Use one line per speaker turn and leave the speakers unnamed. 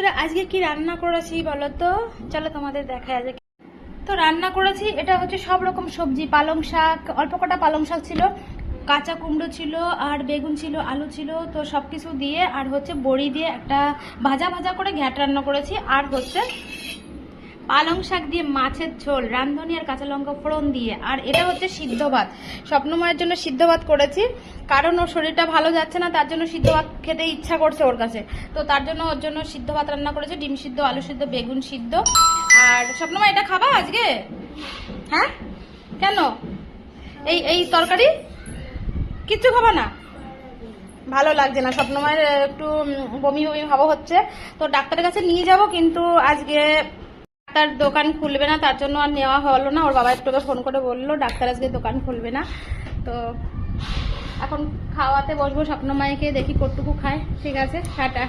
বন্ধুরা আজকে কি রান্না করেছি বলো তো, চলো তোমাদের দেখাই। আজকে তো রান্না করেছি, এটা হচ্ছে সব রকম সবজি, পালং শাক, অল্প কটা পালং শাক ছিল, কাঁচা কুমড়ো ছিল, আর বেগুন ছিল, আলু ছিল, তো সব কিছু দিয়ে আর হচ্ছে বড়ি দিয়ে একটা ভাজা ভাজা করে ঘ্যাট রান্না করেছি। আর হচ্ছে পালং শাক দিয়ে মাছের ঝোল, রাঁধুনি আর কাঁচা লঙ্কা ফোড়ন দিয়ে। আর এটা হচ্ছে সিদ্ধ ভাত, স্বপ্নময়ের জন্য সিদ্ধ ভাত করেছি, কারণ ওর শরীরটা ভালো যাচ্ছে না, তার জন্য সিদ্ধ ভাত খেতে ইচ্ছা করছে ওর কাছে। তো তার জন্য ওর জন্য সিদ্ধ ভাত রান্না করেছি, ডিম সিদ্ধ, আলু সিদ্ধ, বেগুন সিদ্ধ। আর স্বপ্নময় এটা খাবা আজকে? হ্যাঁ কেন? এই এই তরকারি কিচ্ছু খাবা না? ভালো লাগছে না স্বপ্নময়ের, একটু বমি বমি ভাব হচ্ছে। তো ডাক্তারের কাছে নিয়ে যাব, কিন্তু আজকে ডাক্তার দোকান খুলবে না, তার জন্য আর নেওয়া হলো না। ওর বাবা একটু ফোন করে বললো ডাক্তার আজকে দোকান খুলবে না। তো এখন খাওয়াতে বসবো স্বপ্নময়কে, দেখি কতটুকু খায়। ঠিক আছে, টাটা।